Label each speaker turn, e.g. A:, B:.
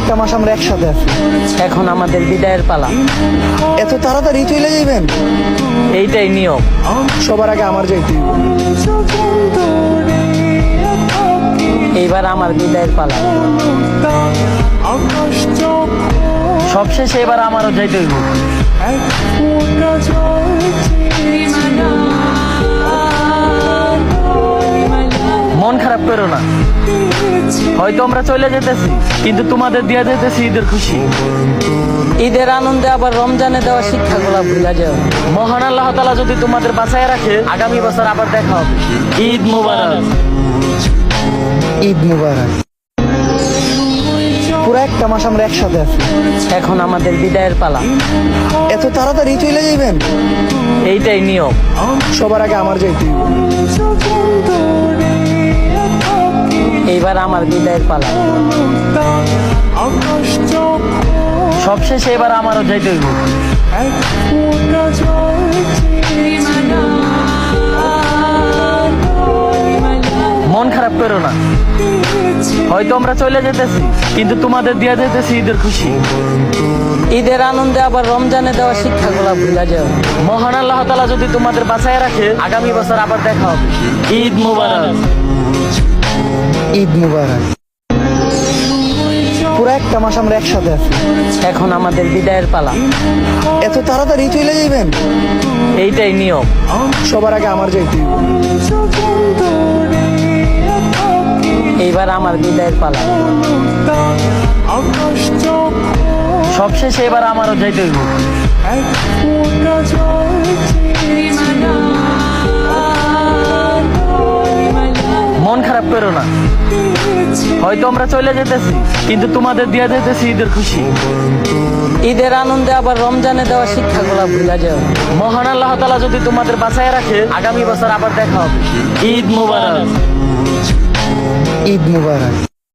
A: একটা মাস আমরা একসাথে আছি।
B: এখন আমাদের বিদায়ের পালা।
A: এত তাড়াতাড়ি চলে যাইবেন?
B: এইটাই নিয়ম।
A: সবার আগে আমার যাইতে হইব।
B: এইবার আমার বিদায়ের পালা। সবশেষে এবার আমারও যাইতে হইব। মন খারাপ করো না, হয়তো আমরা চলে যেতেছি, কিন্তু তোমাদের দিয়ে যেতেছি ঈদের খুশি। ঈদের আনন্দে আবার রমজানে দেওয়া শিক্ষাগুলো ভুলে যাও। মহান আল্লাহ তাআলা যদি তোমাদের বাঁচায় রাখে, আগামী বছর আবার দেখা হবে। ঈদ মুবারক।
A: ঈদ মুবারক। পুরো একটা মাস আমরা একসাথে আছি।
B: এখন আমাদের বিদায়ের পালা।
A: এত তাড়াতাড়ি চলে যাইবেন?
B: এইটাই নিয়ম।
A: সবার আগে আমার যাইতে হইব।
B: এইবার আমার বিদায়ের পালা। সবশেষে এবার আমারও যাইতে হইব। মন খারাপ করো না, হয়তো আমরা চলে যেতেছি, কিন্তু তোমাদের দিয়ে যেতেছি ঈদের খুশি। ঈদের আনন্দে আবার রমজানে দেওয়া শিক্ষাগুলো ভুলে যাও। মহান আল্লাহ তাআলা যদি তোমাদের বাঁচায় রাখে, আগামী বছর আবার দেখা হবে। ঈদ মুবারক।
A: ঈদ মুবারক। পুরো একটা মাস আমরা একসাথে আছি।
B: এখন আমাদের বিদায়ের পালা।
A: এত তাড়াতাড়ি চলে যাইবেন?
B: এইটাই নিয়ম।
A: সবার আগে আমার যাইতে হইব।
B: এইবার আমার বিদায়ের পালা। সবশেষে এবার আমারও যাইতে হইব। মন খারাপ করো না, হয়তো আমরা চলে যেতেছি, কিন্তু তোমাদের দিয়ে যেতেছি ঈদের খুশি। ঈদের আনন্দে আবার রমজানে দেওয়া শিক্ষাগুলো ভুলে যাও। মহান আল্লাহ তাআলা যদি তোমাদের বাঁচায় রাখে, আগামী বছর আবার দেখা হবে। ঈদ মুবারক।
A: ঈদ মুবারক।